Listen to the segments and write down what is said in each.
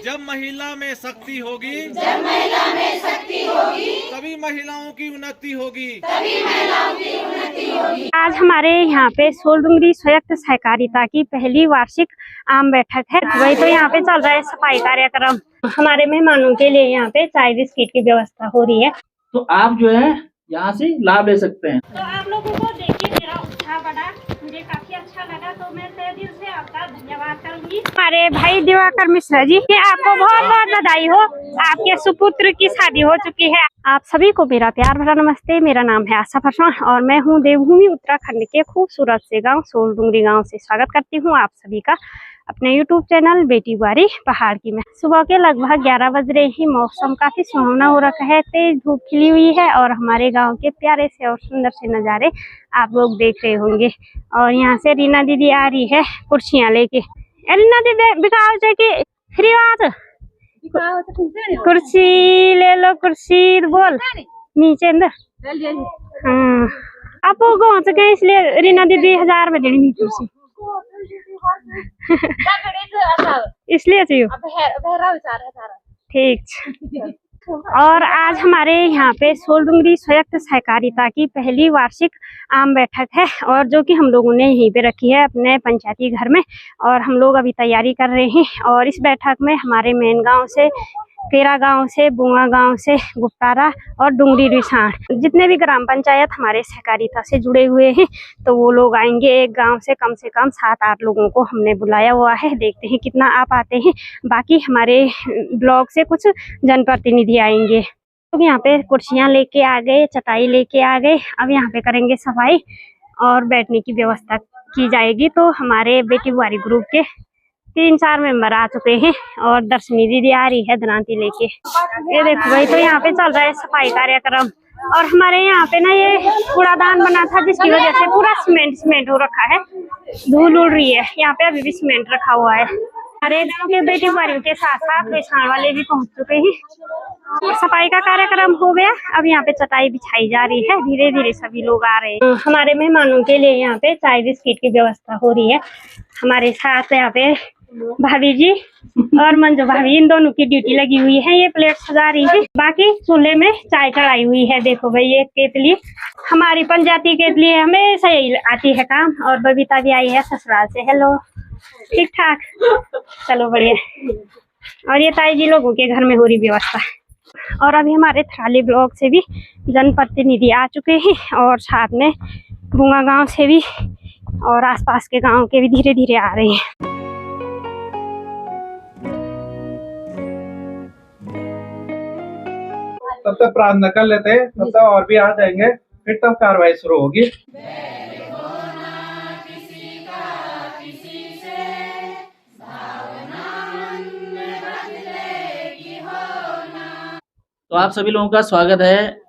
जब महिला में शक्ति होगी, तभी महिलाओं की उन्नति होगी। आज हमारे यहाँ पे सोलडुंगरी संयुक्त सहकारिता की पहली वार्षिक आम बैठक है। वही तो यहाँ पे चल रहा है सफाई कार्यक्रम। हमारे मेहमानों के लिए यहाँ पे चाय बिस्किट की व्यवस्था हो रही है, तो आप जो है यहाँ से लाभ ले सकते हैं। तो आप लोगों को देखिए मेरा उत्साह बढ़ा, मुझे काफी अच्छा लगा, तो मैं तहे दिल से आपका धन्यवाद करूंगी। हमारे भाई दिवाकर मिश्रा जी, आपको बहुत बहुत बधाई हो, आपके सुपुत्र की शादी हो चुकी है। आप सभी को मेरा प्यार भरा नमस्ते। मेरा नाम है आशा फरमान और मैं हूँ देवभूमि उत्तराखंड के खूबसूरत से गांव सोलडुंगरी गांव से स्वागत करती हूँ आप सभी का अपने YouTube चैनल बेटी बुआरी पहाड़ की में। सुबह के लगभग 11 बज रहे ही मौसम काफी सुहावना हो रखा है, तेज धूप खिली हुई है और हमारे गांव के प्यारे से और सुंदर से नज़ारे आप लोग देख रहे होंगे। और यहाँ से रीना दीदी आ रही है कुर्सियाँ लेके। रीना दीदी बिकाओ की फ्री बात, कुर्सी ले लो, कुर्सी बोल नीचे अंदर। हाँ आप गाँव से गए इसलिए रीना दीदी 1000 में देनी कुर्सी इसलिए चाहिए। ठीक। और आज हमारे यहाँ पे सोलडुंगरी संयुक्त सहकारिता की पहली वार्षिक आम बैठक है और जो कि हम लोगों ने यहीं पे रखी है अपने पंचायती घर में, और हम लोग अभी तैयारी कर रहे हैं। और इस बैठक में हमारे मेन गांव से, केरा गांव से, बुआ गांव से, गुप्तारा और डुंगरी रिसाण जितने भी ग्राम पंचायत हमारे सहकारिता से जुड़े हुए हैं, तो वो लोग आएंगे। एक गांव से कम 7-8 लोगों को हमने बुलाया हुआ है, देखते हैं कितना आप आते हैं। बाकी हमारे ब्लॉक से कुछ जनप्रतिनिधि आएंगे। तो यहाँ पे कुर्सियाँ लेके आ गए, चटाई लेके आ गए। अब यहाँ पे करेंगे सफाई और बैठने की व्यवस्था की जाएगी। तो हमारे बेटी बुआरी ग्रुप के 3-4 मेंबर आ चुके हैं और दर्शनी दीदी आ रही है दरांती लेके। ये देखो भाई, तो यहाँ पे चल रहा है सफाई कार्यक्रम। और हमारे यहाँ पे ना ये कूड़ादान बना था, जिसकी वजह से पूरा सीमेंट हो रखा है, धूल उड़ रही है। यहाँ पे अभी भी सीमेंट रखा हुआ है। हमारे गाँव के बेटी बुआरियों के साथ साथ रिसाण वाले भी पहुँच चुके हैं। सफाई का कार्यक्रम हो गया, अब यहाँ पे चटाई बिछाई जा रही है। धीरे धीरे सभी लोग आ रहे हैं। हमारे मेहमानों के लिए यहाँ पे चाय बिस्किट की व्यवस्था हो रही है। हमारे साथ यहाँ पे भाभी जी और मंजू भाभी, इन दोनों की ड्यूटी लगी हुई है। ये प्लेट सजा रही है, बाकी चूल्हे में चाय चढ़ाई हुई है। देखो भाई, ये केतली हमारी पंचायती केतली है, हमेशा यही आती है काम। और बबीता भी आई है ससुराल से। हेलो, ठीक ठाक, चलो बढ़िया। और ये ताई जी लोगों के घर में हो रही व्यवस्था। और अभी हमारे थराली ब्लॉक से भी जनप्रतिनिधि आ चुके हैं और साथ में बुआ गांव से भी और आसपास के गांव के भी धीरे धीरे आ रहे हैं। तब तक प्रार्थना कर लेते हैं, तब तक और भी आ जाएंगे, फिर तब कार्रवाई शुरू होगी। तो आप सभी लोगों का स्वागत है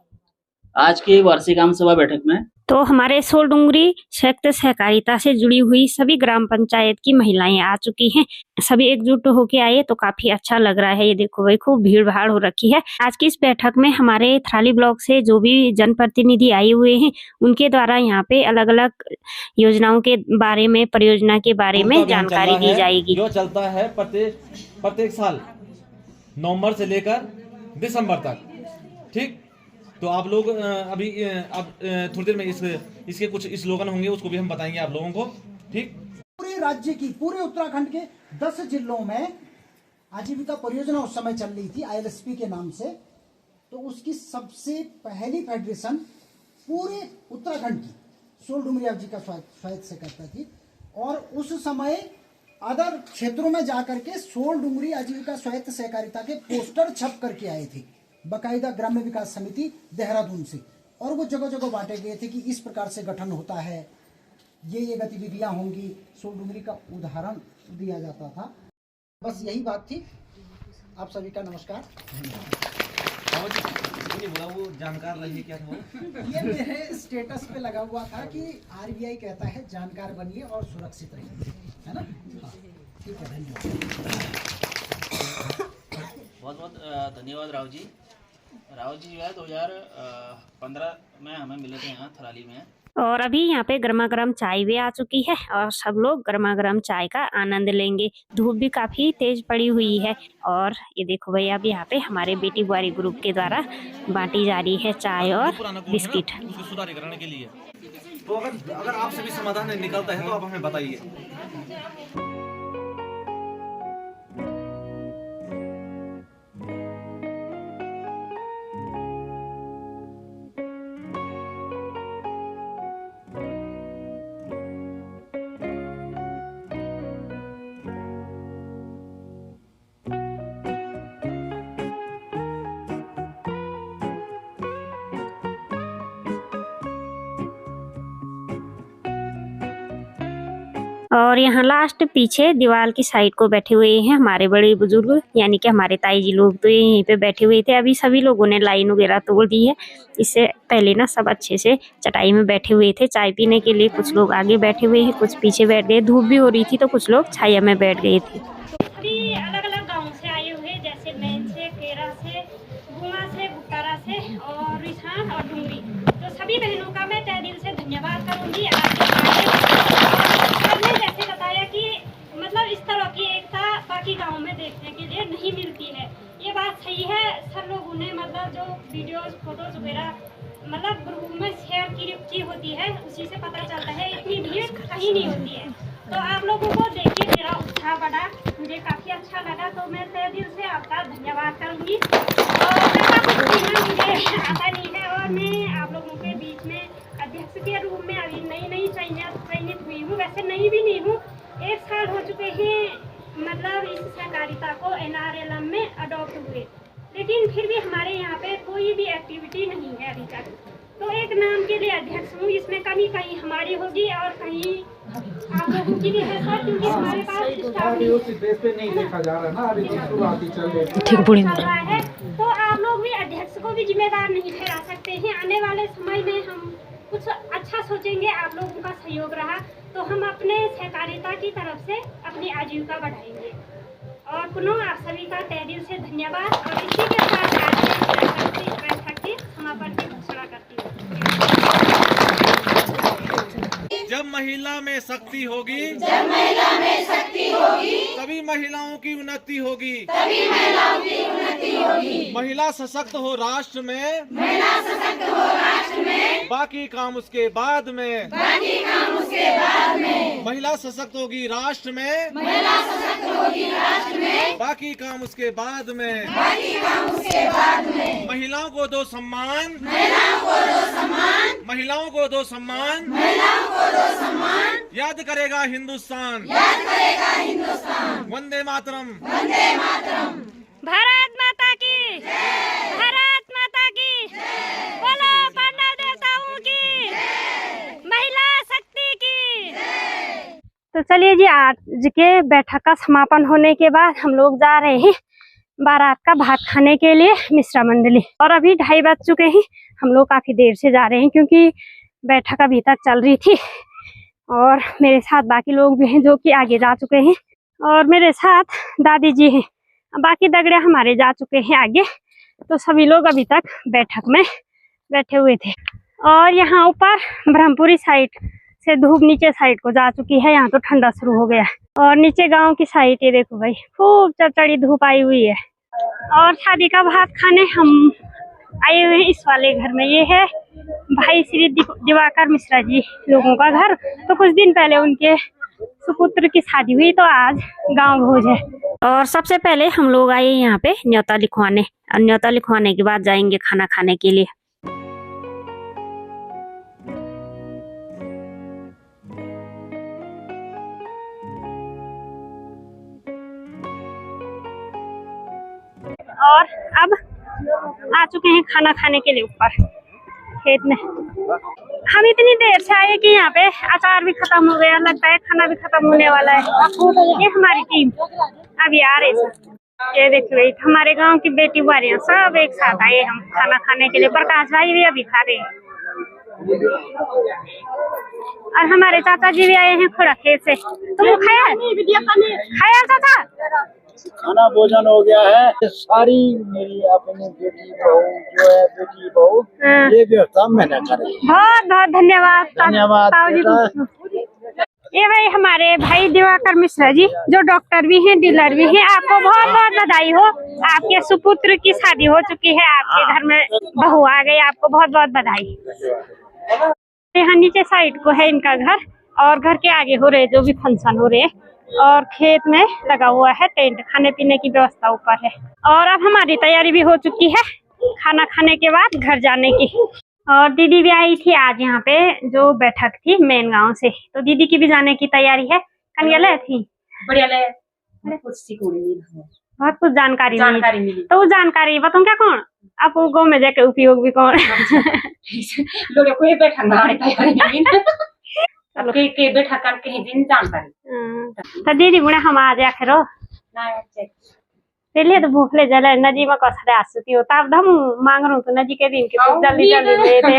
आज की वार्षिक आम सभा बैठक में। तो हमारे सोलडुंगरी संयुक्त सहकारिता से जुड़ी हुई सभी ग्राम पंचायत की महिलाएं आ चुकी हैं। सभी एकजुट होके आए तो काफी अच्छा लग रहा है। ये देखो भाई, खूब भीड़ भाड़ हो रखी है। आज की इस बैठक में हमारे थराली ब्लॉक से जो भी जनप्रतिनिधि आए हुए हैं, उनके द्वारा यहाँ पे अलग अलग योजनाओं के बारे में, परियोजना के बारे में जानकारी दी जाएगी। जो चलता है प्रत्येक साल नवंबर से लेकर दिसंबर तक। ठीक, तो आप लोग अभी अब थोड़ी देर में इसके कुछ स्लोगन होंगे, उसको भी हम बताएंगे आप लोगों को। ठीक, पूरे राज्य की, पूरे उत्तराखंड के 10 जिलों में आजीविका परियोजना उस समय चल रही थी ILSP के नाम से। तो उसकी सबसे पहली फेडरेशन पूरे उत्तराखंड की सोलडुंगरी आजीविका स्वायत्त सहकारिता थी। और उस समय अदर क्षेत्रों में जाकर के सोलडुंगरी आजीविका स्वायत्त सहकारिता के पोस्टर छप करके आए थे, बकायदा ग्राम्य विकास समिति देहरादून से। और वो जगह जगह बांटे गए थे कि इस प्रकार से गठन होता है, ये गतिविधियां होंगी। सोलडुंगरी का उदाहरण दिया जाता था। बस यही बात थी। आप सभी का नमस्कार। बोला वो जानकार रहिए, क्या था ये मेरे स्टेटस पे लगा हुआ था कि RBI कहता है जानकार बनिए और सुरक्षित रहिए, है ना। ठीक है, धन्यवाद। बहुत बहुत धन्यवाद राव जी। जो है 2015 में हमें मिले थे यहाँ थराली में। और अभी यहाँ पे गर्मा गर्म चाय भी आ चुकी है और सब लोग गर्मा गर्म चाय का आनंद लेंगे। धूप भी काफी तेज पड़ी हुई है और ये देखो भाई अब यहाँ पे हमारे बेटी बुआरी ग्रुप के द्वारा बांटी जा रही है चाय और बिस्किट। उसको सुधार करने के लिए तो अगर आपसे भी समाधान निकलता है तो आप हमें बताइए। और यहाँ लास्ट पीछे दीवार की साइड को बैठे हुए हैं हमारे बड़े बुजुर्ग, यानी कि हमारे ताई जी लोग तो यहीं पे बैठे हुए थे। अभी सभी लोगों ने लाइन वगैरह तोड़ दी है। इससे पहले ना सब अच्छे से चटाई में बैठे हुए थे चाय पीने के लिए। कुछ लोग आगे बैठे हुए हैं, कुछ पीछे बैठ गए। धूप भी हो रही थी तो कुछ लोग छाया में बैठ गए थे। सभी अलग अलग गाँव से आए हुए, जैसे मैन से, केरा से, गुआ से, बुटारा से और रिछान और डूंगरी। तो सभी बहनों का मैं तहे दिल से धन्यवाद करूँगी। सबने जैसे बताया कि मतलब इस तरह की एकता बाकी गाँव में देखने के लिए नहीं मिलती है। ये बात सही है। सब लोगों ने मतलब जो वीडियोस फोटोज वगैरह मतलब ग्रुप में शेयर की होती है, उसी से पता चलता है। इतनी भीड़ कहीं नहीं होती है। तो आप लोगों को देखिए मेरा उत्साह बढ़ा, मुझे काफ़ी अच्छा लगा। तो मैं तहे दिल से आपका धन्यवाद करूँगी। और मुझे आता नहीं है और मैं आप लोगों के बीच में अध्यक्ष के रूप में अभी नई चयनित हुई हूँ। वैसे नई भी नहीं हूँ, 1 साल हो चुके हैं मतलब इस सहकारिता को NRLM में अडॉप्ट हुए, लेकिन फिर भी हमारे यहाँ पे कोई भी एक्टिविटी नहीं है अभी तक। तो एक नाम के लिए अध्यक्ष हूँ। इसमें कमी कहीं हमारी होगी और कहीं आप लोगों की भी है सर, क्योंकि हमारे पास स्टाफ नहीं देखा जा रहा ना, अभी तो शुरुआत ही चल रहा है। तो आप लोग भी अध्यक्ष को भी जिम्मेदार नहीं ठहरा सकते हैं। आने वाले समय में हम कुछ अच्छा सोचेंगे, आप लोगों का सहयोग रहा तो हम अपने सहकारिता की तरफ से अपनी आजीविका बढ़ाएंगे। और पुनः आप सभी का तहे दिल से धन्यवाद। और इसी के साथ आज के बैठक की समापन की घोषणा करती हूँ। जब महिला में शक्ति होगी, तभी महिलाओं की उन्नति होगी। महिला सशक्त हो राष्ट्र में, बाकी काम उसके बाद में। महिला सशक्त होगी राष्ट्र में, बाकी काम उसके बाद में। महिलाओं को दो सम्मान, महिलाओं को दो सम्मान, याद करेगा हिंदुस्तान। वंदे मातरम। भारत माता की, भारत माता की, बोलो पांडा देवताओं की, महिला शक्ति की। तो चलिए जी, आज के बैठक का समापन होने के बाद हम लोग जा रहे हैं बारात का भात खाने के लिए मिश्रा मंडली। और अभी 2:30 बज चुके हैं। हम लोग काफी देर से जा रहे हैं क्योंकि बैठक अभी तक चल रही थी। और मेरे साथ बाकी लोग भी हैं जो कि आगे जा चुके हैं और मेरे साथ दादी जी हैं। बाकी दगड़े हमारे जा चुके हैं आगे। तो सभी लोग अभी तक बैठक में बैठे हुए थे। और यहाँ ऊपर ब्रह्मपुरी साइड से धूप नीचे साइड को जा चुकी है। यहाँ तो ठंडा शुरू हो गया। और नीचे गांव की साइड ये देखो भाई, खूब चड़चड़ी धूप आई हुई है। और शादी का भात खाने हम आए हुए हैं इस वाले घर में। ये है भाई श्री दिवाकर मिश्रा जी लोगों का घर। तो कुछ दिन पहले उनके सुपुत्र की शादी हुई तो आज गांव भोज है। और सबसे पहले हम लोग आए यहाँ पे न्योता लिखवाने। और न्योता लिखवाने के बाद जाएंगे खाना खाने के लिए। और अब आ चुके हैं खाना खाने के लिए ऊपर खेत में। हम इतनी देर से आए कि यहाँ पे अचार भी खत्म हो गया, लगता है खाना भी खत्म होने वाला है। ये हमारी टीम अभी आ रही है। ये देखिए हमारे गांव की बेटी बुआरियां सब एक साथ आए हम खाना खाने के लिए। प्रकाश भाई भी अभी खा रहे हैं और हमारे चाचा जी भी आए हैं खुड़ा खेत से। तुम खाया चाचा? खाना भोजन हो गया है। ये सारी मेरी अपनी बेटी बहू जो है बेटी बहू हाँ। ये व्यवस्था मैंने करी। बहुत बहुत धन्यवाद धन्यवाद ताऊ जी। बेटा। ये भाई हमारे भाई दिवाकर मिश्रा जी जो डॉक्टर भी हैं, डीलर भी हैं। आपको बहुत बहुत बधाई हो, आपके सुपुत्र की शादी हो चुकी है, आपके घर में बहू आ गई, आपको बहुत बहुत बधाई। यहाँ नीचे साइड को है इनका घर, और घर के आगे हो रहे जो भी फंक्शन हो रहे हैं, और खेत में लगा हुआ है टेंट, खाने पीने की व्यवस्था ऊपर है। और अब हमारी तैयारी भी हो चुकी है खाना खाने के बाद घर जाने की। और दीदी भी आई थी आज यहाँ पे जो बैठक थी मेन गांव से, तो दीदी की भी जाने की तैयारी है। कन्या थी बढ़िया ले कुछ सीखूंगी, बहुत कुछ जानकारी मिली। तो वो जानकारी बताऊँ क्या कौन आपको गाँव में जाके उपयोग भी कौन लोग कोई बैठा ना तैयारी नहीं अब के बैठा कर कहीं दिन जानकारी तो दीदी बुढ़े हम आ जा करो ना चेक पहले तो भूख ले जले नदी में कसरे आसती हो तब हम मांग रहा हूँ तो नदी के दिन के तो जल्दी जल्दी दे दे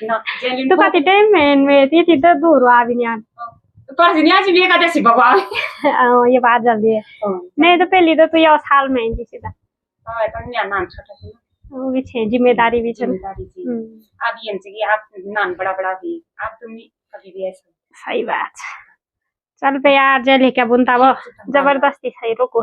ना जेलिन तो कति टाइम में थी तो दूर आ भी नहीं पर दुनिया जी भी का देसी भगवान ये बात जल्दी है नहीं तो पहली तो ये साल में जी सीधा हां तो न्या नाम छोटा सी वो भी छे जिम्मेदारी भी चल जिम्मेदारी जी आप ये कि आप नाम बड़ा बड़ा भी आप तुम कभी भी ऐसा सही बात चल पे यार जले क्या बुनता वो जबरदस्ती सही रोको